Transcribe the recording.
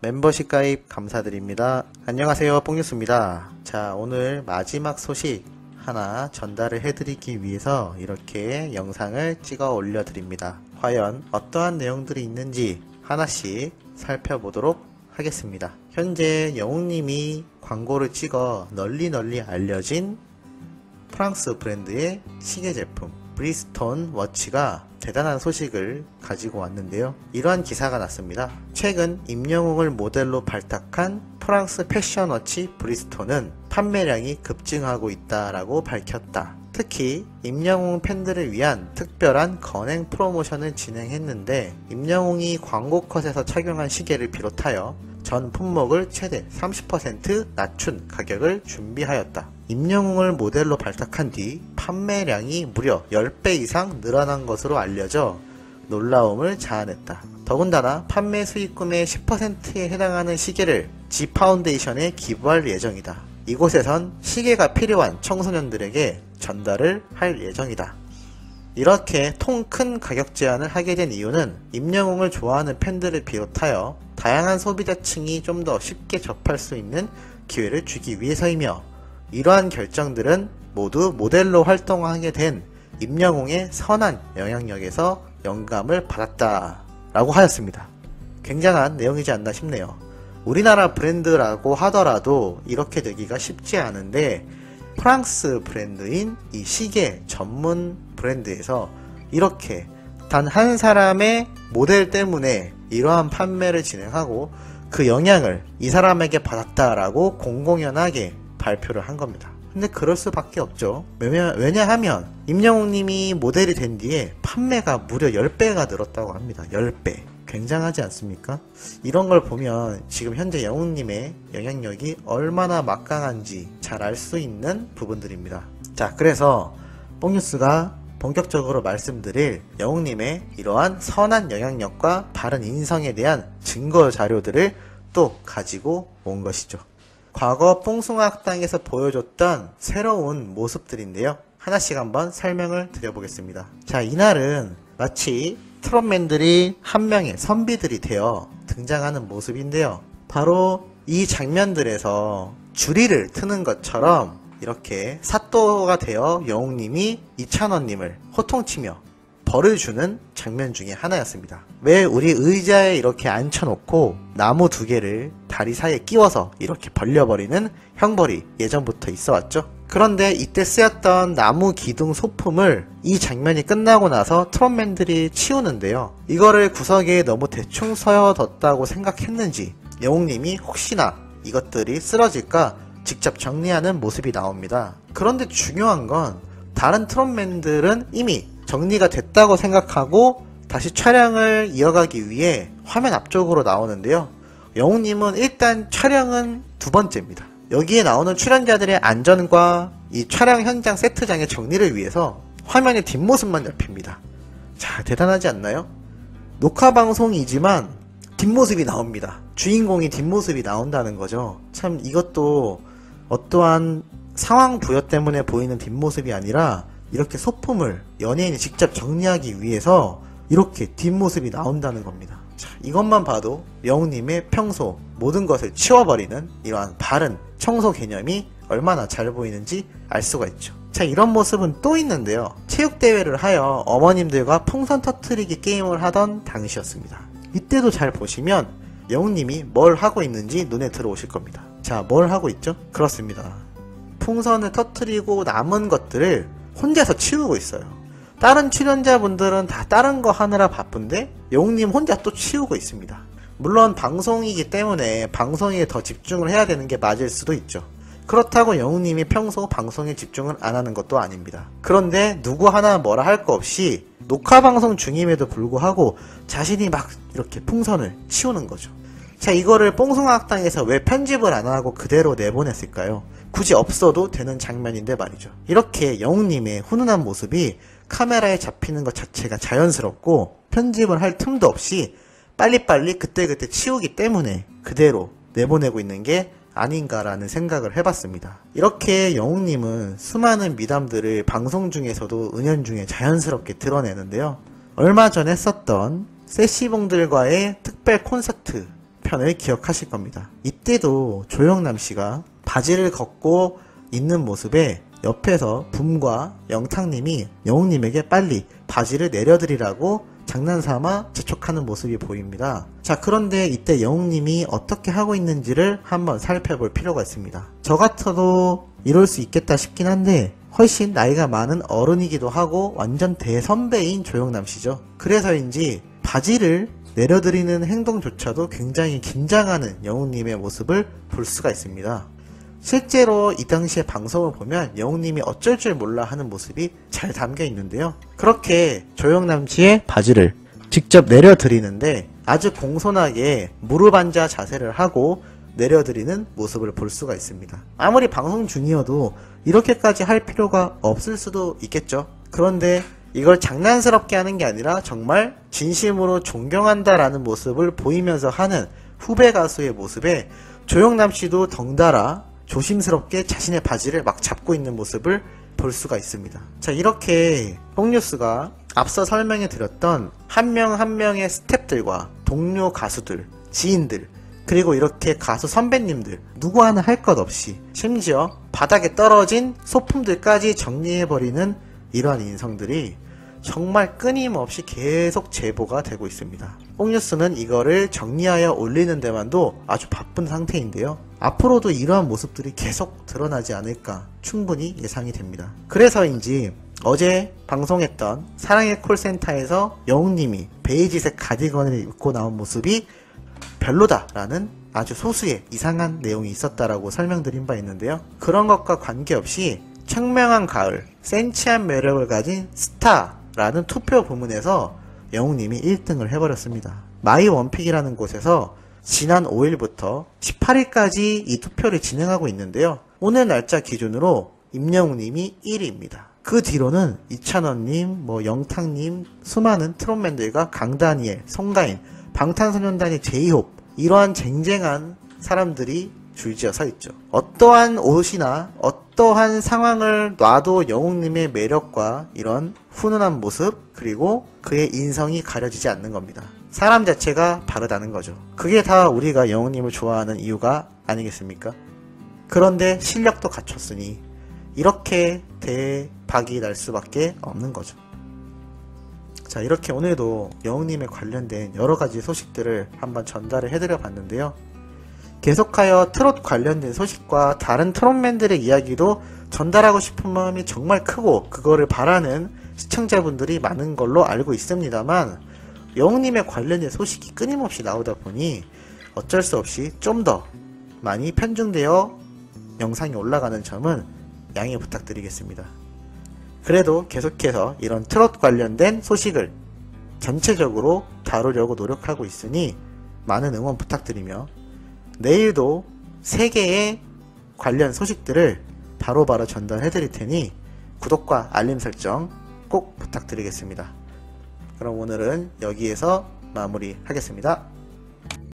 멤버십 가입 감사드립니다. 안녕하세요, 뽕뉴스입니다. 자, 오늘 마지막 소식 하나 전달을 해드리기 위해서 이렇게 영상을 찍어 올려드립니다. 과연 어떠한 내용들이 있는지 하나씩 살펴보도록 하겠습니다. 현재 영웅님이 광고를 찍어 널리 알려진 프랑스 브랜드의 시계 제품 브리스톤 워치가 대단한 소식을 가지고 왔는데요. 이러한 기사가 났습니다. 최근 임영웅을 모델로 발탁한 프랑스 패션 워치 브리스톤은 판매량이 급증하고 있다라고 밝혔다. 특히 임영웅 팬들을 위한 특별한 건행 프로모션을 진행했는데 임영웅이 광고 컷에서 착용한 시계를 비롯하여 전 품목을 최대 30% 낮춘 가격을 준비하였다. 임영웅을 모델로 발탁한 뒤 판매량이 무려 10배 이상 늘어난 것으로 알려져 놀라움을 자아냈다. 더군다나 판매 수익금의 10%에 해당하는 시계를 G 파운데이션에 기부할 예정이다. 이곳에선 시계가 필요한 청소년들에게 전달을 할 예정이다. 이렇게 통 큰 가격 제한을 하게 된 이유는 임영웅을 좋아하는 팬들을 비롯하여 다양한 소비자층이 좀 더 쉽게 접할 수 있는 기회를 주기 위해서이며, 이러한 결정들은 모두 모델로 활동하게 된 임영웅의 선한 영향력에서 영감을 받았다 라고 하였습니다. 굉장한 내용이지 않나 싶네요. 우리나라 브랜드라고 하더라도 이렇게 되기가 쉽지 않은데 프랑스 브랜드인 이 시계 전문 브랜드에서 이렇게 단 한 사람의 모델 때문에 이러한 판매를 진행하고 그 영향을 이 사람에게 받았다라고 공공연하게 발표를 한 겁니다. 근데 그럴 수밖에 없죠. 왜냐하면 임영웅님이 모델이 된 뒤에 판매가 무려 10배가 늘었다고 합니다. 10배. 굉장하지 않습니까? 이런 걸 보면 지금 현재 영웅님의 영향력이 얼마나 막강한지 잘 알 수 있는 부분들입니다. 자, 그래서 뽕뉴스가 본격적으로 말씀드릴 영웅님의 이러한 선한 영향력과 바른 인성에 대한 증거 자료들을 또 가지고 온 것이죠. 과거 뽕숭아학당에서 보여줬던 새로운 모습들인데요. 하나씩 한번 설명을 드려보겠습니다. 자, 이날은 마치 트롯맨들이 한 명의 선비들이 되어 등장하는 모습인데요. 바로 이 장면들에서 주리를 트는 것처럼 이렇게 사또가 되어 영웅님이 이찬원님을 호통치며 벌을 주는 장면 중에 하나였습니다. 왜 우리 의자에 이렇게 앉혀놓고 나무 2개를 다리 사이에 끼워서 이렇게 벌려버리는 형벌이 예전부터 있어왔죠? 그런데 이때 쓰였던 나무 기둥 소품을 이 장면이 끝나고 나서 트롯맨들이 치우는데요. 이거를 구석에 너무 대충 서여뒀다고 생각했는지 영웅님이 혹시나 이것들이 쓰러질까 직접 정리하는 모습이 나옵니다. 그런데 중요한 건 다른 트롯맨들은 이미 정리가 됐다고 생각하고 다시 촬영을 이어가기 위해 화면 앞쪽으로 나오는데요. 영웅님은 일단 촬영은 2번째입니다. 여기에 나오는 출연자들의 안전과 이 촬영 현장 세트장의 정리를 위해서 화면의 뒷모습만 잡힙니다. 자, 대단하지 않나요? 녹화방송이지만 뒷모습이 나옵니다. 주인공이 뒷모습이 나온다는 거죠. 참 이것도 어떠한 상황 부여 때문에 보이는 뒷모습이 아니라 이렇게 소품을 연예인이 직접 정리하기 위해서 이렇게 뒷모습이 나온다는 겁니다. 자, 이것만 봐도 영웅님의 평소 모든 것을 치워버리는 이러한 바른 청소 개념이 얼마나 잘 보이는지 알 수가 있죠. 자, 이런 모습은 또 있는데요. 체육대회를 하여 어머님들과 풍선 터트리기 게임을 하던 당시였습니다. 이때도 잘 보시면 영웅님이 뭘 하고 있는지 눈에 들어오실 겁니다. 자, 뭘 하고 있죠? 그렇습니다. 풍선을 터트리고 남은 것들을 혼자서 치우고 있어요. 다른 출연자분들은 다 다른 거 하느라 바쁜데 영웅님 혼자 또 치우고 있습니다. 물론 방송이기 때문에 방송에 더 집중을 해야 되는 게 맞을 수도 있죠. 그렇다고 영웅님이 평소 방송에 집중을 안 하는 것도 아닙니다. 그런데 누구 하나 뭐라 할 거 없이 녹화방송 중임에도 불구하고 자신이 막 이렇게 풍선을 치우는 거죠. 자, 이거를 뽕숭아학당에서 왜 편집을 안 하고 그대로 내보냈을까요? 굳이 없어도 되는 장면인데 말이죠. 이렇게 영웅님의 훈훈한 모습이 카메라에 잡히는 것 자체가 자연스럽고 편집을 할 틈도 없이 빨리빨리 그때그때 치우기 때문에 그대로 내보내고 있는 게 아닌가라는 생각을 해봤습니다. 이렇게 영웅님은 수많은 미담들을 방송 중에서도 은연중에 자연스럽게 드러내는데요. 얼마 전에 썼던 세시봉들과의 특별 콘서트 편을 기억하실 겁니다. 이때도 조영남 씨가 바지를 걷고 있는 모습에 옆에서 붐과 영탁님이 영웅님에게 빨리 바지를 내려드리라고 장난삼아 재촉하는 모습이 보입니다. 자, 그런데 이때 영웅님이 어떻게 하고 있는지를 한번 살펴볼 필요가 있습니다. 저 같아도 이럴 수 있겠다 싶긴 한데 훨씬 나이가 많은 어른이기도 하고 완전 대선배인 조영남 씨죠. 그래서인지 바지를 내려드리는 행동조차도 굉장히 긴장하는 영웅님의 모습을 볼 수가 있습니다. 실제로 이 당시에 방송을 보면 영웅님이 어쩔 줄 몰라 하는 모습이 잘 담겨 있는데요. 그렇게 조영남 씨의 바지를 직접 내려드리는데 아주 공손하게 무릎 앉아 자세를 하고 내려드리는 모습을 볼 수가 있습니다. 아무리 방송 중이어도 이렇게까지 할 필요가 없을 수도 있겠죠. 그런데 이걸 장난스럽게 하는 게 아니라 정말 진심으로 존경한다라는 모습을 보이면서 하는 후배 가수의 모습에 조영남 씨도 덩달아 조심스럽게 자신의 바지를 막 잡고 있는 모습을 볼 수가 있습니다. 자, 이렇게 뽕뉴스가 앞서 설명해 드렸던 한 명 한 명의 스태프들과 동료 가수들, 지인들, 그리고 이렇게 가수 선배님들 누구 하나 할 것 없이 심지어 바닥에 떨어진 소품들까지 정리해버리는 이러한 인성들이 정말 끊임없이 계속 제보가 되고 있습니다. 뽕뉴스는 이거를 정리하여 올리는 데만도 아주 바쁜 상태인데요. 앞으로도 이러한 모습들이 계속 드러나지 않을까 충분히 예상이 됩니다. 그래서인지 어제 방송했던 사랑의 콜센터에서 영웅님이 베이지색 가디건을 입고 나온 모습이 별로다라는 아주 소수의 이상한 내용이 있었다라고 설명드린 바 있는데요. 그런 것과 관계없이 청명한 가을, 센치한 매력을 가진 스타라는 투표 부문에서 영웅님이 1등을 해버렸습니다. 마이 원픽이라는 곳에서 지난 5일부터 18일까지 이 투표를 진행하고 있는데요. 오늘 날짜 기준으로 임영웅님이 1위입니다. 그 뒤로는 이찬원님, 영탁님, 수많은 트롯맨들과 강다니엘, 송가인, 방탄소년단의 제이홉 이러한 쟁쟁한 사람들이 줄지어 서 있죠. 어떠한 옷이나 어떠한 상황을 놔도 영웅님의 매력과 이런 훈훈한 모습 그리고 그의 인성이 가려지지 않는 겁니다. 사람 자체가 바르다는 거죠. 그게 다 우리가 영웅님을 좋아하는 이유가 아니겠습니까? 그런데 실력도 갖췄으니 이렇게 대박이 날 수밖에 없는 거죠. 자, 이렇게 오늘도 영웅님에 관련된 여러가지 소식들을 한번 전달을 해드려 봤는데요. 계속하여 트롯 관련된 소식과 다른 트롯맨들의 이야기도 전달하고 싶은 마음이 정말 크고 그거를 바라는 시청자분들이 많은 걸로 알고 있습니다만 영웅님에 관련된 소식이 끊임없이 나오다 보니 어쩔 수 없이 좀 더 많이 편중되어 영상이 올라가는 점은 양해 부탁드리겠습니다. 그래도 계속해서 이런 트롯 관련된 소식을 전체적으로 다루려고 노력하고 있으니 많은 응원 부탁드리며 내일도 3개의 관련 소식들을 바로바로 전달해 드릴 테니 구독과 알림 설정 꼭 부탁드리겠습니다. 그럼 오늘은 여기에서 마무리하겠습니다.